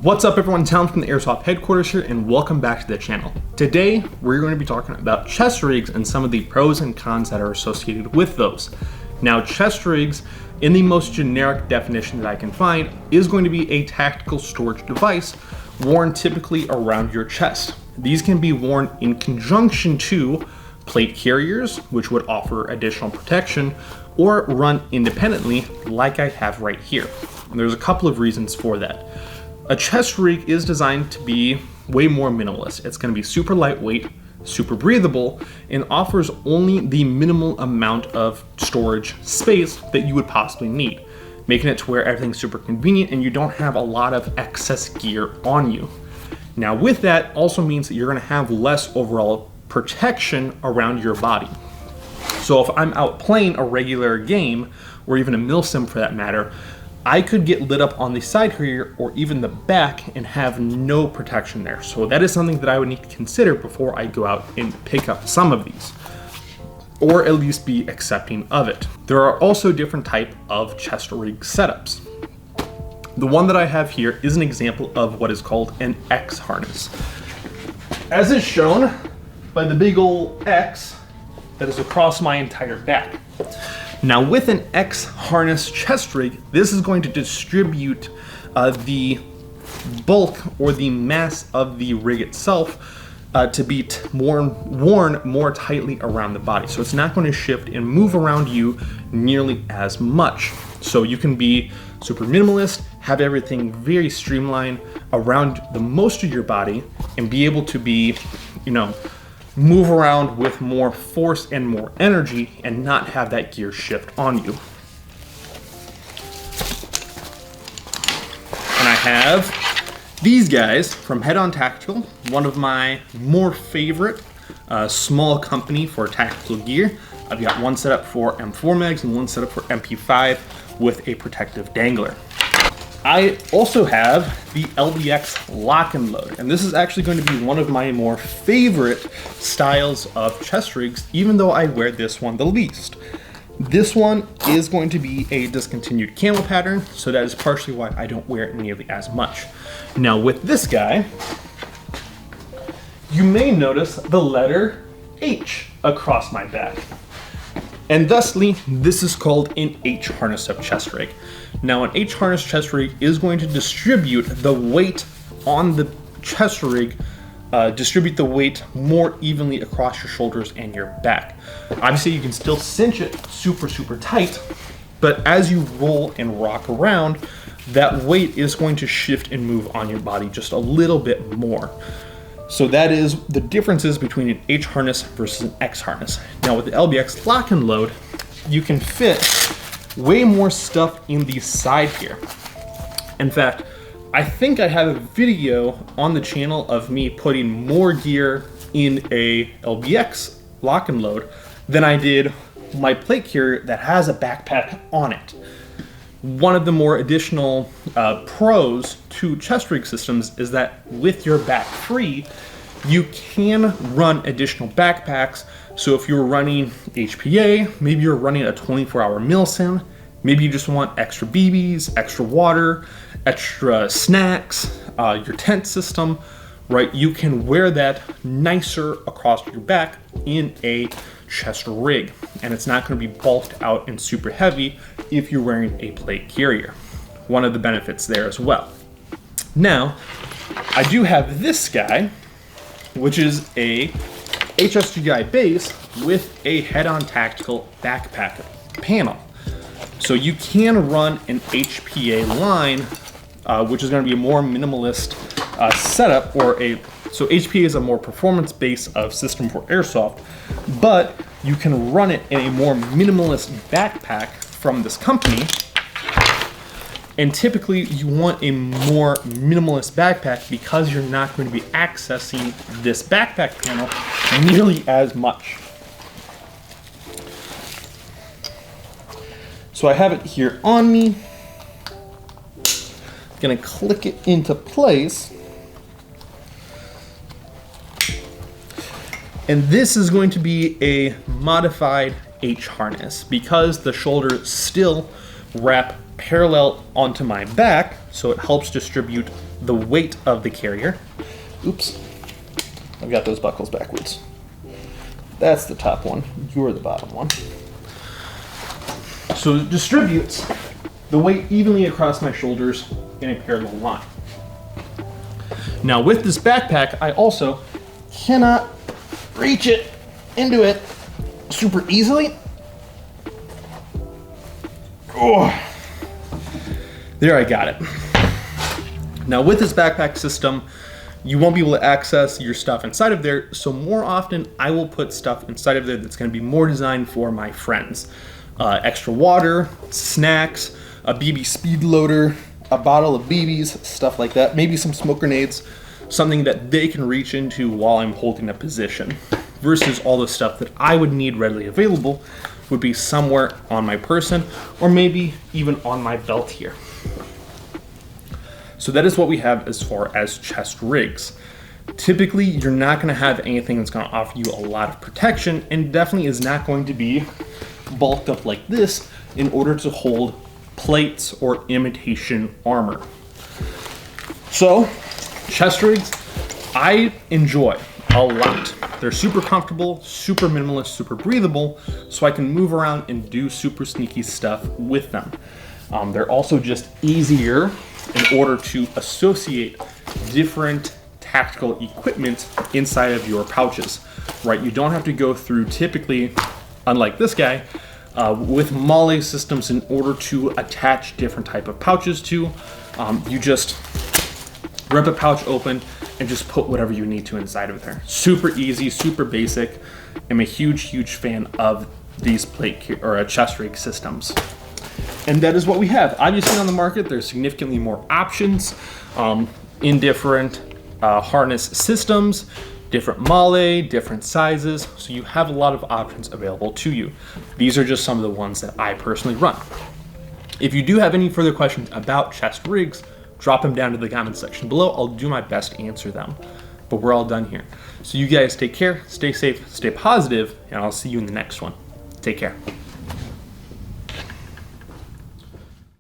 What's up everyone, Talon from the Airsoft headquarters here, and welcome back to the channel. Today, we're going to be talking about chest rigs and some of the pros and cons that are associated with those. Now, chest rigs, in the most generic definition that I can find, is going to be a tactical storage device worn typically around your chest. These can be worn in conjunction to plate carriers, which would offer additional protection, or run independently like I have right here. And there's a couple of reasons for that. A chest rig is designed to be way more minimalist. It's going to be super lightweight, super breathable, and offers only the minimal amount of storage space that you would possibly need, making it to where everything's super convenient and you don't have a lot of excess gear on you. Now with that also means that you're going to have less overall protection around your body. So if I'm out playing a regular game, or even a milsim for that matter, I could get lit up on the side here or even the back and have no protection there. So that is something that I would need to consider before I go out and pick up some of these, or at least be accepting of it. There are also different type of chest rig setups. The one that I have here is an example of what is called an X harness. As is shown by the big old X that is across my entire back. Now with an X harness chest rig, this is going to distribute the bulk or the mass of the rig itself to be worn more tightly around the body. So it's not going to shift and move around you nearly as much. So you can be super minimalist, have everything very streamlined around the most of your body, and be able to be, move around with more force and more energy and not have that gear shift on you. And I have these guys from Head On Tactical, one of my more favorite small company for tactical gear. I've got one set up for M4 mags and one set up for MP5 with a protective dangler. I also have the LBX lock and load, and this is actually going to be one of my more favorite styles of chest rigs, even though I wear this one the least. This one is going to be a discontinued camel pattern, so that is partially why I don't wear it nearly as much. Now with this guy, you may notice the letter H across my back. And thusly, this is called an H harness of chest rig. Now an H harness chest rig is going to distribute the weight on the chest rig, distribute the weight more evenly across your shoulders and your back. Obviously you can still cinch it super tight, but as you roll and rock around, that weight is going to shift and move on your body just a little bit more. So that is the differences between an H harness versus an X harness. Now with the LBX lock and load, you can fit way more stuff in the side here. In fact, I think I have a video on the channel of me putting more gear in a LBX lock and load than I did my plate carrier that has a backpack on it. One of the more additional pros to chest rig systems is that with your back free, you can run additional backpacks. So if you're running HPA, maybe you're running a 24-hour milsim, maybe you just want extra BBs, extra water, extra snacks, your tent system, right? You can wear that nicer across your back in a chest rig, and it's not going to be bulked out and super heavy if you're wearing a plate carrier. One of the benefits there as well. Now, I do have this guy, which is a HSGI base with a Head On Tactical backpack panel. So you can run an HPA line, which is going to be a more minimalist setup, so HPA is a more performance-based system for airsoft, but you can run it in a more minimalist backpack from this company. And typically you want a more minimalist backpack because you're not going to be accessing this backpack panel nearly as much. So I have it here on me. Gonna click it into place. And this is going to be a modified H harness because the shoulders still wrap parallel onto my back, so it helps distribute the weight of the carrier. Oops, I've got those buckles backwards. That's the top one, you're the bottom one. So it distributes the weight evenly across my shoulders in a parallel line. Now with this backpack, I also cannot reach it into it super easily. Oh, there, I got it. Now with this backpack system, you won't be able to access your stuff inside of there, so more often I will put stuff inside of there that's going to be more designed for my friends. Extra water, snacks, a BB speed loader, a bottle of BBs, stuff like that, maybe some smoke grenades, something that they can reach into while I'm holding a position, versus all the stuff that I would need readily available would be somewhere on my person or maybe even on my belt here. So that is what we have as far as chest rigs. Typically, you're not going to have anything that's going to offer you a lot of protection, and definitely is not going to be bulked up like this in order to hold plates or imitation armor. So, chest rigs, I enjoy a lot. They're super comfortable, super minimalist, super breathable, so I can move around and do super sneaky stuff with them. They're also just easier in order to associate different tactical equipment inside of your pouches, right? You don't have to go through, typically, unlike this guy, with MOLLE systems in order to attach different type of pouches to. You just rip a pouch open and just put whatever you need to inside of there. Super easy, super basic. I'm a huge fan of these plate or chest rig systems. And that is what we have. Obviously on the market, there's significantly more options in different harness systems, different MOLLE, different sizes. So you have a lot of options available to you. These are just some of the ones that I personally run. If you do have any further questions about chest rigs, drop them down to the comment section below. I'll do my best to answer them. But we're all done here. So you guys take care, stay safe, stay positive, and I'll see you in the next one. Take care.